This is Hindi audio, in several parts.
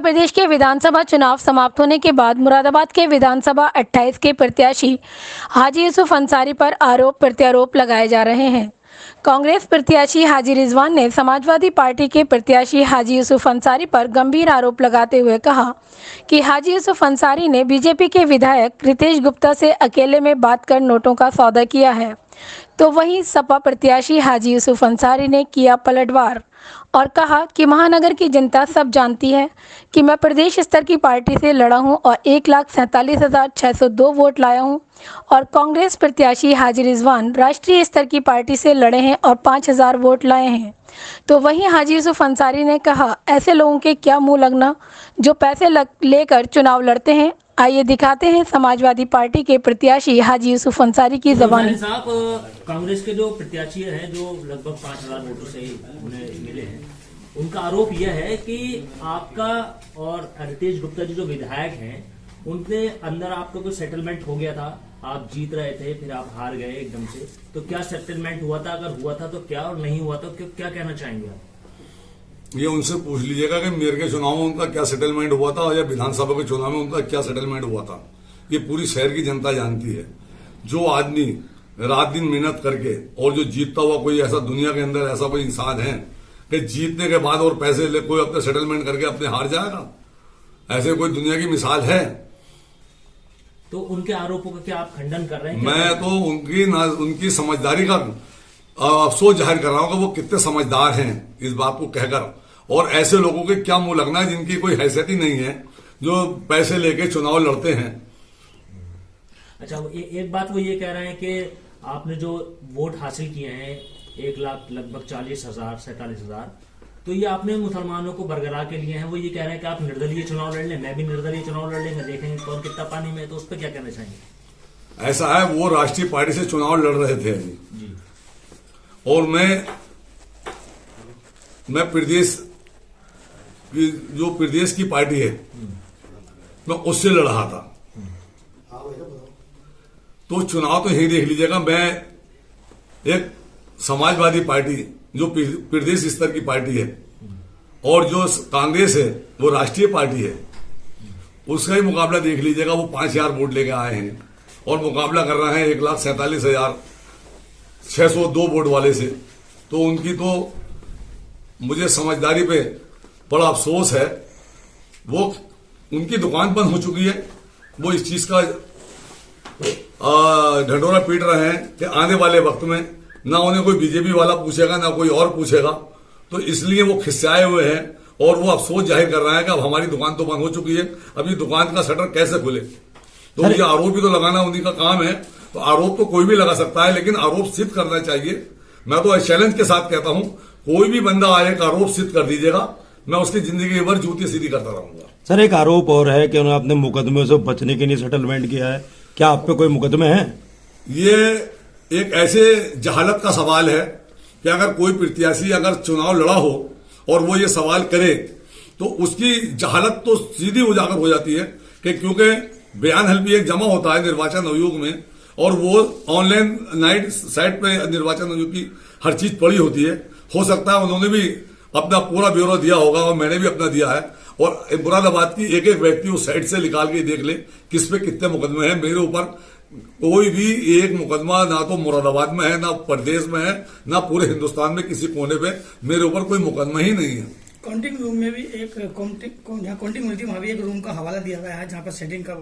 प्रदेश के विधानसभा चुनाव समाप्त होने के बाद मुरादाबाद के विधानसभा 28 के प्रत्याशी हाजी यूसुफ अंसारी पर आरोप प्रत्यारोप लगाए जा रहे हैं। कांग्रेस प्रत्याशी हाजी रिजवान ने समाजवादी पार्टी के प्रत्याशी हाजी यूसुफ अंसारी पर गंभीर आरोप लगाते हुए कहा कि हाजी यूसुफ अंसारी ने बीजेपी के विधायक रितेश गुप्ता से अकेले में बात कर नोटों का सौदा किया है, तो वहीं सपा प्रत्याशी हाजी यूसुफ अंसारी ने किया पलटवार और कहा कि महानगर की जनता सब जानती है कि मैं प्रदेश स्तर की पार्टी से लड़ा हूं और 1,47,602 वोट लाया हूं और कांग्रेस प्रत्याशी हाजी रिजवान राष्ट्रीय स्तर की पार्टी से लड़े हैं और 5,000 वोट लाए हैं। तो वहीं हाजी यूसुफ अंसारी ने कहा, ऐसे लोगों के क्या मुंह लगना जो पैसे लेकर चुनाव लड़ते हैं। आइए दिखाते हैं समाजवादी पार्टी के प्रत्याशी हाजी यूसुफ अंसारी की ज़बानी। साहब, कांग्रेस के जो प्रत्याशी हैं जो लगभग 5,000 वोटों से उन्हें मिले हैं, उनका आरोप यह है कि आपका और रितेश गुप्ता जी जो विधायक हैं उनके अंदर आपका कोई सेटलमेंट हो गया था। आप जीत रहे थे, फिर आप हार गए एकदम से, तो क्या सेटलमेंट हुआ था? अगर हुआ था तो क्या, और नहीं हुआ तो क्या कहना चाहेंगे आप? ये उनसे पूछ लीजिएगा कि मेयर के चुनाव में उनका क्या सेटलमेंट हुआ था या विधानसभा के चुनाव में उनका क्या सेटलमेंट हुआ था। ये पूरी शहर की जनता जानती है। जो आदमी रात दिन मेहनत करके और जो जीतता हुआ कोई ऐसा दुनिया के अंदर ऐसा कोई इंसान है कि जीतने के बाद और पैसे ले कोई अपने सेटलमेंट करके अपने हार जाएगा? ऐसे कोई दुनिया की मिसाल है? तो उनके आरोपों का क्या आप खंडन कर रहे हैं? मैं तो उनकी समझदारी का अफसोस जाहिर कर रहा हूं कि वो कितने समझदार हैं इस बात को कहकर, और ऐसे लोगों के क्या मुंह लगना है जिनकी कोई हैसियत ही नहीं है, जो पैसे लेके चुनाव लड़ते हैं। अच्छा, एक बात वो ये कह रहे हैं कि आपने जो वोट हासिल किए हैं 1 लाख लगभग 40,000 47,000, तो ये आपने मुसलमानों को बरगरार के लिए हैं। वो ये कह रहे हैं कि आप निर्दलीय चुनाव लड़ लें, मैं भी निर्दलीय चुनाव लड़ लेंगे, देखेंगे कौन कितना पानी में है। तो उस पर क्या कहना चाहेंगे? ऐसा है, वो राष्ट्रीय पार्टी से चुनाव लड़ रहे थे जी, और मैं प्रदेश की जो प्रदेश की पार्टी है मैं उससे लड़ रहा था। तो चुनाव तो यही देख लीजिएगा, मैं एक समाजवादी पार्टी जो प्रदेश स्तर की पार्टी है और जो कांग्रेस है वो राष्ट्रीय पार्टी है, उसका ही मुकाबला देख लीजिएगा। वो 5,000 वोट लेके आए हैं और मुकाबला कर रहे हैं 1,47,602 वोट वाले से। तो उनकी तो मुझे समझदारी पे बड़ा अफसोस है। वो उनकी दुकान बंद हो चुकी है, वो इस चीज का ढंढोरा पीट रहे हैं कि आने वाले वक्त में ना उन्हें कोई बीजेपी वाला पूछेगा ना कोई और पूछेगा। तो इसलिए वो खिस्साए हुए हैं और वो अफसोस जाहिर कर रहे हैं कि अब हमारी दुकान तो बंद हो चुकी है, अभी दुकान का शटर कैसे खुले। तो ये आरोप भी तो लगाना उन्हीं का काम है। तो आरोप तो कोई भी लगा सकता है, लेकिन आरोप सिद्ध करना चाहिए। मैं तो चैलेंज के साथ कहता हूं, कोई भी बंदा आए एक आरोप सिद्ध कर दीजिएगा, मैं उसकी जिंदगी भर जूती सीधी करता रहूंगा। सर, एक आरोप और है कि उन्होंने अपने मुकदमे से बचने के लिए सेटलमेंट किया है। क्या आप पे कोई मुकदमे हैं? ये एक ऐसे जहालत का सवाल है कि अगर कोई प्रत्याशी अगर चुनाव लड़ा हो और वो ये सवाल करे तो उसकी जहालत तो सीधी उजागर हो जाती है कि क्योंकि बयान हल्फी एक जमा होता है निर्वाचन आयोग में, और वो ऑनलाइन नाइट साइट पे निर्वाचन आयोग की हर चीज पड़ी होती है। हो सकता है उन्होंने भी अपना पूरा ब्यौरा दिया होगा और मैंने भी अपना दिया है, और मुरादाबाद की एक एक व्यक्ति उस साइट से निकाल के देख ले किस पे कितने मुकदमे हैं। मेरे ऊपर कोई भी एक मुकदमा ना तो मुरादाबाद में है, ना प्रदेश में है, ना पूरे हिंदुस्तान में किसी कोने पे मेरे ऊपर कोई मुकदमा ही नहीं है। काउंटिंग रूम में भी एक काउंटिंग हुई थी, वहां भी एक रूम का हवाला दिया गया है जहां पर सेटिंग का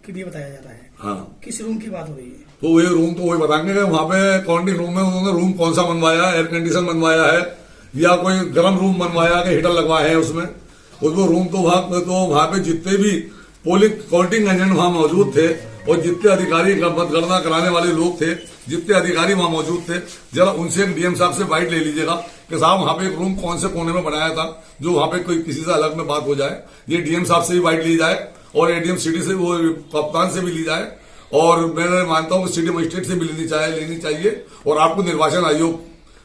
भी बताया जाता है। हाँ, किस रूम की बात हो रही है? तो ये रूम तो वही बताएंगे कि वहां पे काउंटिंग रूम में उन्होंने रूम कौन सा बनवाया है, एयर कंडीशन बनवाया है या कोई गर्म रूम बनवाया कि हीटर लगवाए हैं उसमें। उसको रूम तो वहां पे जितने भी पोलिंग काउंटिंग एजेंट वहां मौजूद थे और जितने अधिकारी मतगणना कराने वाले लोग थे, जितने अधिकारी वहां मौजूद थे, जरा उनसे डीएम साहब से बाइट ले लीजिएगा कि साहब वहां पे एक रूम कौन से कोने में बनाया था जो वहां पे कोई किसी से अलग में बात हो जाए। ये डीएम साहब से भी बाइट ली जाए और एडीएम सिटी से, वो कप्तान से भी ली जाए, और मैं मानता हूं कि सिटी मजिस्ट्रेट से भी लेनी चाहिए और आपको निर्वाचन आयोग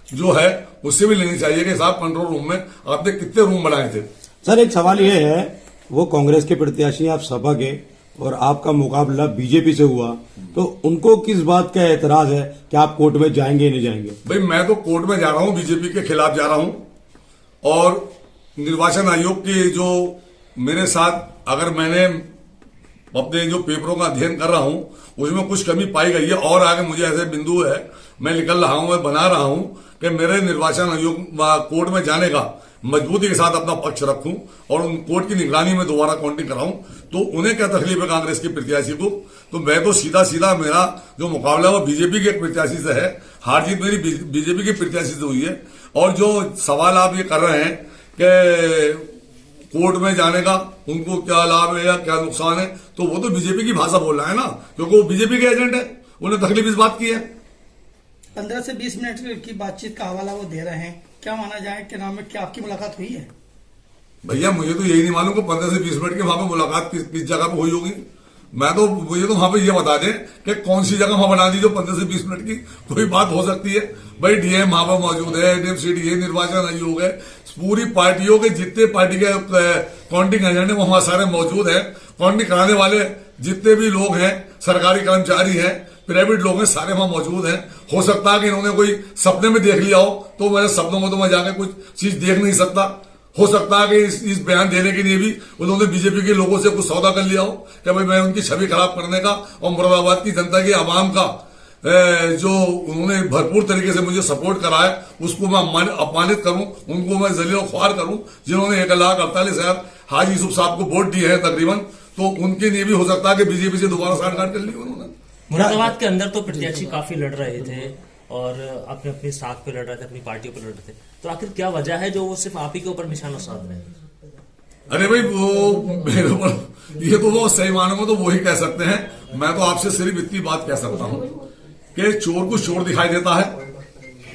जो है उससे भी लेनी चाहिए कि साहब कंट्रोल रूम में आपने कितने रूम बनाए थे। सर, एक सवाल ये है, वो कांग्रेस के प्रत्याशी आप सपा के और आपका मुकाबला बीजेपी से हुआ, तो उनको किस बात का एतराज है कि आप कोर्ट में जाएंगे नहीं जाएंगे? भाई, मैं तो कोर्ट में जा रहा हूं, बीजेपी के खिलाफ जा रहा हूं, और निर्वाचन आयोग की जो मेरे साथ अगर मैंने अपने जो पेपरों का अध्ययन कर रहा हूं उसमें कुछ कमी पाई गई है और आगे मुझे ऐसे बिंदु है मैं निकल रहा हूं, मैं बना रहा हूं कि मेरे निर्वाचन आयोग कोर्ट में जाने का मजबूती के साथ अपना पक्ष रखूं और उन कोर्ट की निगरानी में दोबारा काउंटिंग कराऊं। तो उन्हें क्या तकलीफ है कांग्रेस के प्रत्याशी को? तो मैं तो सीधा सीधा मेरा जो मुकाबला है वो बीजेपी के प्रत्याशी से है, हार जीत मेरी बीजेपी के प्रत्याशी से हुई है। और जो सवाल आप ये कर रहे हैं कि कोर्ट में जाने का उनको क्या लाभ है या क्या नुकसान है, तो वो तो बीजेपी की भाषा बोल रहा है ना, क्योंकि वो बीजेपी के एजेंट है, उन्हें तकलीफ इस बात की है। 15 से 20 मिनट की बातचीत का हवाला वो दे रहे हैं, क्या माना जाए कि नाम में क्या आपकी मुलाकात हुई है? भैया मुझे तो यही नहीं मालूम कि 15 से 20 मिनट की वहां पे मुलाकात किस जगह पे हुई होगी। मुझे तो वहां पे ये बता दें कि कौन सी जगह वहां बना दी जो 15 से 20 मिनट की कोई बात हो सकती है। भाई डीएम वहां पर मौजूद है, एनएमसीडी निर्वाचन आयोग है, पूरी पार्टियों के जितने पार्टी के काउंटिंग एजेंट है वहां सारे मौजूद है। काउंटिंग कराने वाले जितने भी लोग हैं, सरकारी कर्मचारी हैं, प्राइवेट लोग हैं, सारे वहां मौजूद हैं। हो सकता है कि इन्होंने कोई सपने में देख लिया हो, तो मेरे सपनों में तो मैं जाके कुछ चीज देख नहीं सकता। हो सकता है कि इस बयान देने के लिए भी उन्होंने बीजेपी के लोगों से कुछ सौदा कर लिया हो कि भाई मैं उनकी छवि खराब करने का और मुरादाबाद की जनता की आवाम का जो उन्होंने भरपूर तरीके से मुझे सपोर्ट करा है उसको मैं अपमानित करूं, उनको मैं जलील ख्वार करूं। जिन्होंने 1,48,000 हाजी यूसुफ साहब को वोट दिए हैं तकरीबन, तो उनके लिए भी हो सकता है कि बीजेपी से दोबारा साठगांठ कर ली उन्होंने। मुरादाबाद के अंदर तो प्रत्याशी काफी लड़ रहे थे और अपने अपनी साख पे लड़ रहे थे, अपनी पार्टियों पे लड़ रहे थे, तो आखिर क्या वजह है जो वो सिर्फ आप ही के ऊपर निशाना साध रहे हैं? अरे भाई वो मेरे ऊपर ये तो वो सही मानों में तो वो ही कह सकते हैं। मैं तो आपसे सिर्फ इतनी बात कह सकता हूं कि चोर को चोर दिखाई देता है,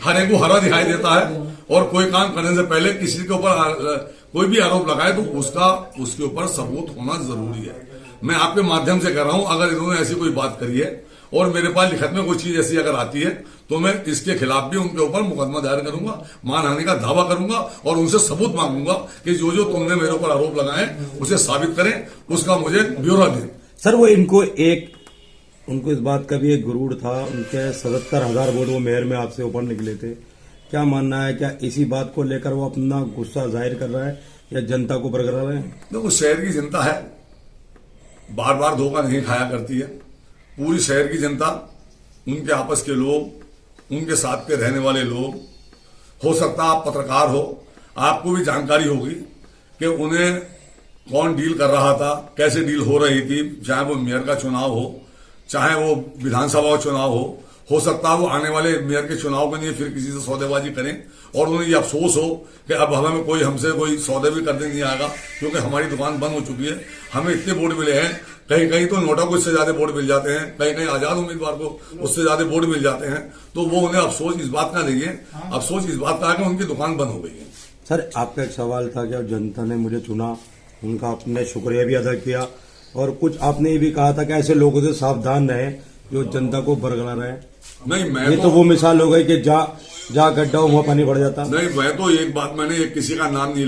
हरे को हरा दिखाई देता है, और कोई काम करने से पहले किसी के ऊपर कोई भी आरोप लगाए तो उसके ऊपर सबूत होना जरूरी है। मैं आपके माध्यम से कह रहा हूं, अगर इन्होंने ऐसी कोई बात करी है और मेरे पास लिखत में कोई चीज ऐसी अगर आती है तो मैं इसके खिलाफ भी उनके ऊपर मुकदमा दायर करूंगा, मानहानि का दावा करूंगा और उनसे सबूत मांगूंगा कि जो जो तुमने मेरे ऊपर आरोप लगाए उसे साबित करें, उसका मुझे ब्यौरा दें। सर वो उनको इस बात का भी एक गुरूर था, उनके 77,000 वोट वो मेयर में आपसे ऊपर निकले थे। क्या मानना है, क्या इसी बात को लेकर वो अपना गुस्सा जाहिर कर रहा है या जनता को बरकरार रहे हैं? देखो शहर की जनता है, बार बार धोखा नहीं खाया करती है। पूरी शहर की जनता, उनके आपस के लोग, उनके साथ के रहने वाले लोग, हो सकता है आप पत्रकार हो, आपको भी जानकारी होगी कि उन्हें कौन डील कर रहा था, कैसे डील हो रही थी, चाहे वो मेयर का चुनाव हो, चाहे वो विधानसभा का चुनाव हो सकता है वो आने वाले मेयर के चुनाव के लिए फिर किसी से सौदेबाजी करें और उन्हें ये अफसोस हो कि अब हमें कोई हमसे कोई सौदे भी करने नहीं आएगा क्योंकि हमारी दुकान बंद हो चुकी है। हमें इतने वोट मिले हैं, कहीं कहीं तो नोटा को इससे ज्यादा वोट मिल जाते हैं, कहीं कहीं आजाद उम्मीदवार को उससे ज्यादा वोट मिल जाते हैं, तो वो उन्हें अफसोस इस बात का नहीं है, अफसोस इस बात का है कि उनकी दुकान बंद हो गई है। सर आपका एक सवाल था कि जनता ने मुझे चुना, उनका आपने शुक्रिया भी अदा किया और कुछ आपने ये भी कहा था कि ऐसे लोगों से सावधान रहे जो जनता को बरगला रहे। नहीं मैं ये तो वो मिसाल हो गई कि जहाँ गड्ढा हो वहां पानी भर जाता। नहीं, मैं तो एक बात मैंने किसी का नाम नहीं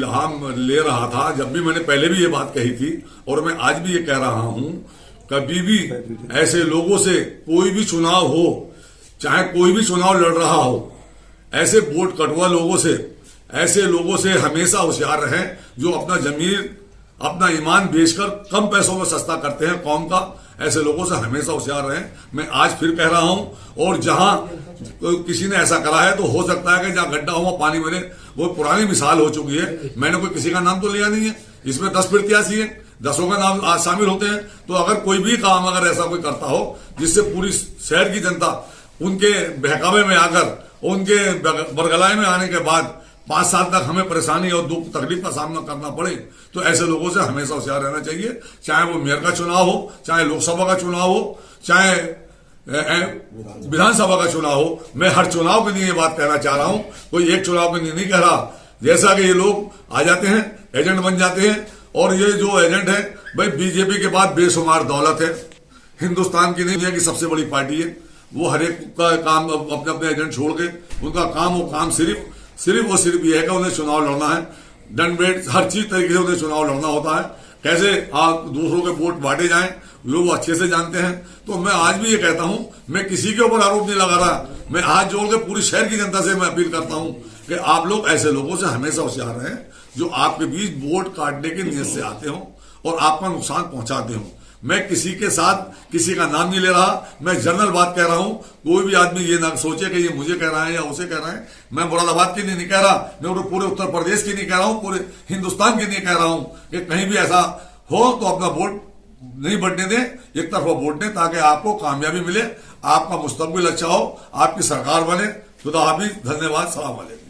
ले रहा था, जब भी मैंने पहले भी ये बात कही थी और मैं आज भी ये कह रहा हूं, कभी भी ऐसे लोगों से कोई भी चुनाव हो, चाहे कोई भी चुनाव लड़ रहा हो, ऐसे वोट कटवा लोगों से, ऐसे लोगों से हमेशा होशियार रहें जो अपना जमीर, अपना ईमान बेचकर कम पैसों में सस्ता करते हैं कौम का। ऐसे लोगों से हमेशा होशियार रहें। मैं आज फिर कह रहा हूं, और जहां किसी ने ऐसा करा है तो हो सकता है कि जहां गड्ढा हुआ पानी भरे, वो पुरानी मिसाल हो चुकी है। मैंने कोई किसी का नाम तो लिया नहीं है, इसमें 10 प्रत्याशी है, 10 का नाम आज शामिल होते हैं। तो अगर कोई भी काम अगर ऐसा कोई करता हो जिससे पूरी शहर की जनता उनके बहकावे में आकर, उनके बरगलाए में आने के बाद 5 साल तक हमें परेशानी और दुख तकलीफ का सामना करना पड़े, तो ऐसे लोगों से हमेशा होशियार रहना चाहिए। चाहे वो मेयर का चुनाव हो, चाहे लोकसभा का चुनाव हो, चाहे विधानसभा का चुनाव हो। मैं हर चुनाव के लिए ये बात कहना चाह रहा हूं, कोई एक चुनाव के लिए नहीं कह रहा। जैसा कि ये लोग आ जाते हैं, एजेंट बन जाते हैं, और ये जो एजेंट है भाई बीजेपी के बाद बेशुमार दौलत है, हिंदुस्तान की नहीं दुनिया की सबसे बड़ी पार्टी है। वो हर एक का काम अपने अपने एजेंट छोड़ के, उनका काम वो काम सिर्फ और सिर्फ ये है कि उन्हें चुनाव लड़ना है, दंड भेंट हर चीज तरीके से उन्हें चुनाव लड़ना होता है। कैसे आप दूसरों के वोट बांटे जाएं वो अच्छे से जानते हैं। तो मैं आज भी ये कहता हूं, मैं किसी के ऊपर आरोप नहीं लगा रहा, मैं हाथ जोड़ के पूरी शहर की जनता से मैं अपील करता हूं कि आप लोग ऐसे लोगों से हमेशा होशियार रहें जो आपके बीच वोट काटने की नीयत से आते हो और आपका नुकसान पहुंचाते हो। मैं किसी के साथ किसी का नाम नहीं ले रहा, मैं जनरल बात कह रहा हूं। कोई भी आदमी ये ना सोचे कि ये मुझे कह रहा है या उसे कह रहा है। मैं मुरादाबाद की नहीं कह रहा, मैं पूरे उत्तर प्रदेश की नहीं कह रहा हूं, पूरे हिंदुस्तान की नहीं कह रहा हूं कि कहीं भी ऐसा हो तो अपना वोट नहीं बढ़ने दें, एक तरफा वोट दें, ताकि आपको कामयाबी मिले, आपका मुस्तकबिल अच्छा हो, आपकी सरकार बने। खुदा हाफिज, धन्यवाद, सलाम अलैकुम।